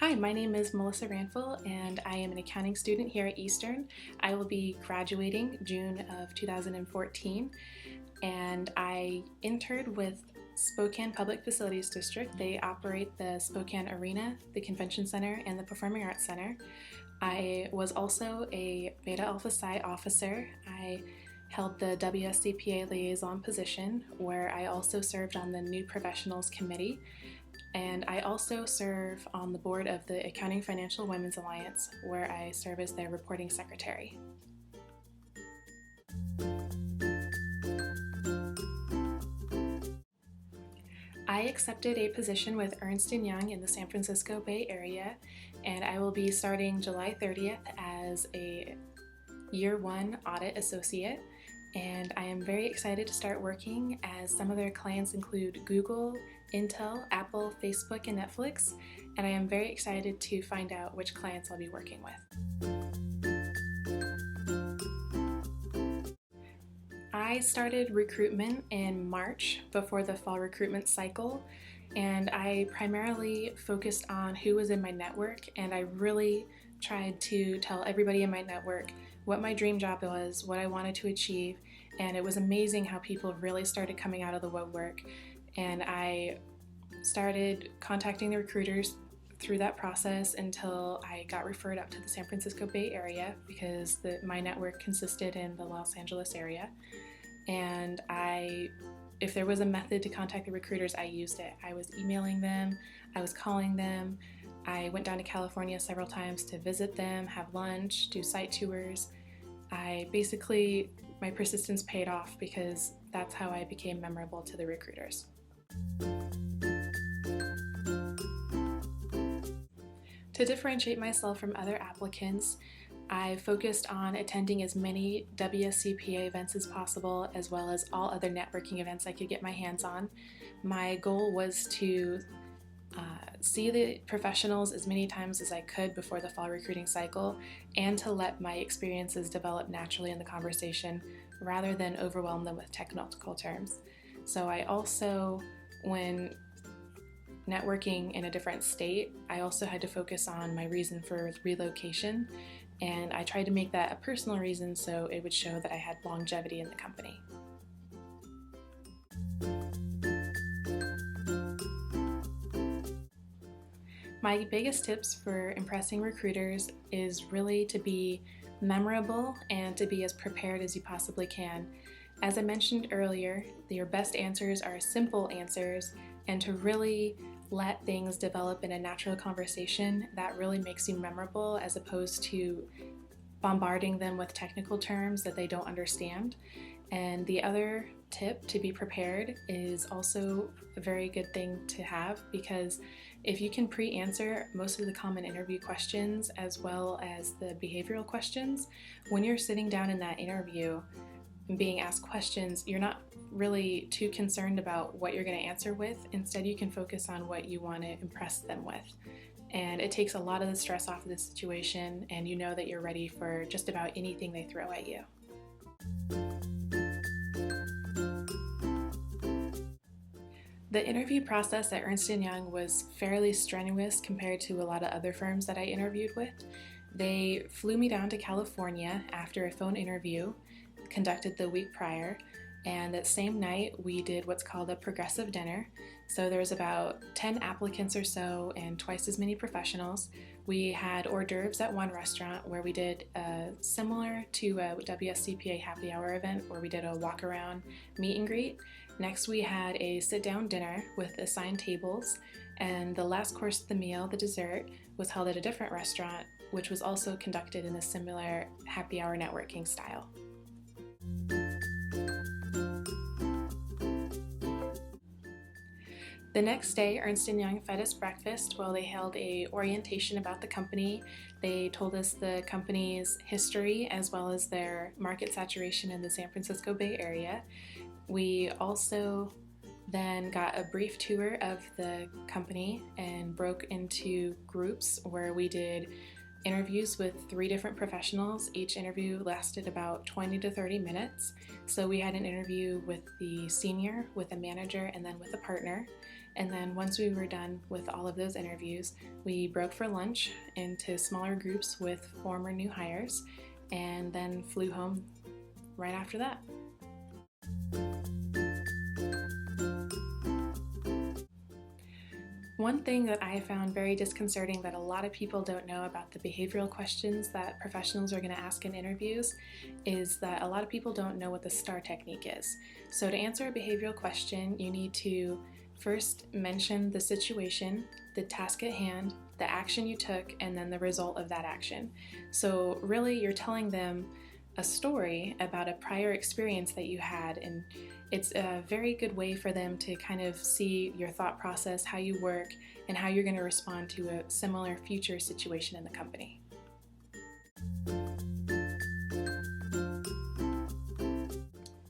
Hi, my name is Melissa Ranfel and I am an accounting student here at Eastern. I will be graduating June of 2014 and I interned with Spokane Public Facilities District. They operate the Spokane Arena, the Convention Center, and the Performing Arts Center. I was also a Beta Alpha Psi officer. I held the WSCPA liaison position where I also served on the New Professionals Committee. And I also serve on the board of the Accounting Financial Women's Alliance, where I serve as their reporting secretary. I accepted a position with Ernst & Young in the San Francisco Bay Area, and I will be starting July 30th as a Year 1 Audit Associate. And I am very excited to start working as some of their clients include Google, Intel, Apple, Facebook, and Netflix, and I am very excited to find out which clients I'll be working with. I started recruitment in March before the fall recruitment cycle, and I primarily focused on who was in my network, and I really tried to tell everybody in my network what my dream job was, what I wanted to achieve, and it was amazing how people really started coming out of the woodwork. And I started contacting the recruiters through that process until I got referred up to the San Francisco Bay Area because my network consisted in the Los Angeles area. And if there was a method to contact the recruiters, I used it. I was emailing them, I was calling them, I went down to California several times to visit them, have lunch, do site tours. My persistence paid off because that's how I became memorable to the recruiters. To differentiate myself from other applicants, I focused on attending as many WSCPA events as possible, as well as all other networking events I could get my hands on. My goal was to see the professionals as many times as I could before the fall recruiting cycle, and to let my experiences develop naturally in the conversation rather than overwhelm them with technical terms. So I also, when networking in a different state, I also had to focus on my reason for relocation, and I tried to make that a personal reason so it would show that I had longevity in the company. My biggest tips for impressing recruiters is really to be memorable and to be as prepared as you possibly can. As I mentioned earlier, your best answers are simple answers, and to really let things develop in a natural conversation that really makes you memorable as opposed to bombarding them with technical terms that they don't understand. And the other tip to be prepared is also a very good thing to have, because if you can pre-answer most of the common interview questions as well as the behavioral questions, when you're sitting down in that interview and being asked questions, you're not really too concerned about what you're going to answer with. Instead, you can focus on what you want to impress them with. And it takes a lot of the stress off of the situation, and you know that you're ready for just about anything they throw at you. The interview process at Ernst & Young was fairly strenuous compared to a lot of other firms that I interviewed with. They flew me down to California after a phone interview conducted the week prior, and that same night we did what's called a progressive dinner. So there was about 10 applicants or so and twice as many professionals. We had hors d'oeuvres at one restaurant where we did similar to a WSCPA happy hour event where we did a walk around meet and greet. Next we had a sit-down dinner with assigned tables, and the last course of the meal, the dessert, was held at a different restaurant, which was also conducted in a similar happy hour networking style. The next day, Ernst & Young fed us breakfast while they held a orientation about the company. They told us the company's history as well as their market saturation in the San Francisco Bay Area. We also then got a brief tour of the company and broke into groups where we did interviews with 3 different professionals. Each interview lasted about 20 to 30 minutes. So we had an interview with the senior, with a manager, and then with a partner. And then once we were done with all of those interviews, we broke for lunch into smaller groups with former new hires, and then flew home right after that. One thing that I found very disconcerting that a lot of people don't know about the behavioral questions that professionals are going to ask in interviews is that a lot of people don't know what the STAR technique is. So to answer a behavioral question, you need to first mention the situation, the task at hand, the action you took, and then the result of that action. So really you're telling them a story about a prior experience that you had, and it's a very good way for them to kind of see your thought process, how you work, and how you're going to respond to a similar future situation in the company.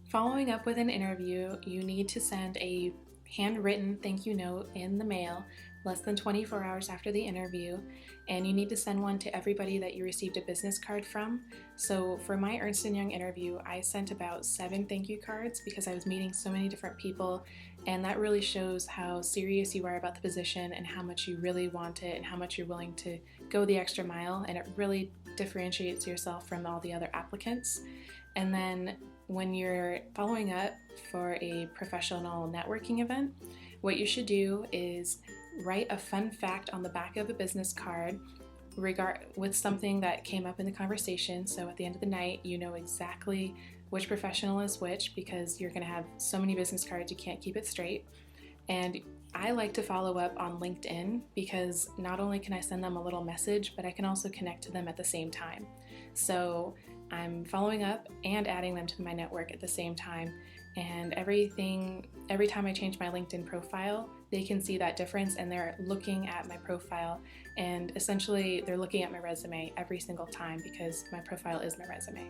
Following up with an interview, you need to send a handwritten thank you note in the mail less than 24 hours after the interview, and you need to send one to everybody that you received a business card from. So for my Ernst & Young interview, I sent about 7 thank you cards because I was meeting so many different people, and that really shows how serious you are about the position and how much you really want it and how much you're willing to go the extra mile, and it really differentiates yourself from all the other applicants. And then when you're following up for a professional networking event, what you should do is write a fun fact on the back of a business card with something that came up in the conversation. So at the end of the night, you know exactly which professional is which because you're going to have so many business cards you can't keep it straight. And I like to follow up on LinkedIn because not only can I send them a little message, but I can also connect to them at the same time. So I'm following up and adding them to my network at the same time. And every time I change my LinkedIn profile, they can see that difference, and they're looking at my profile, and essentially they're looking at my resume every single time because my profile is my resume.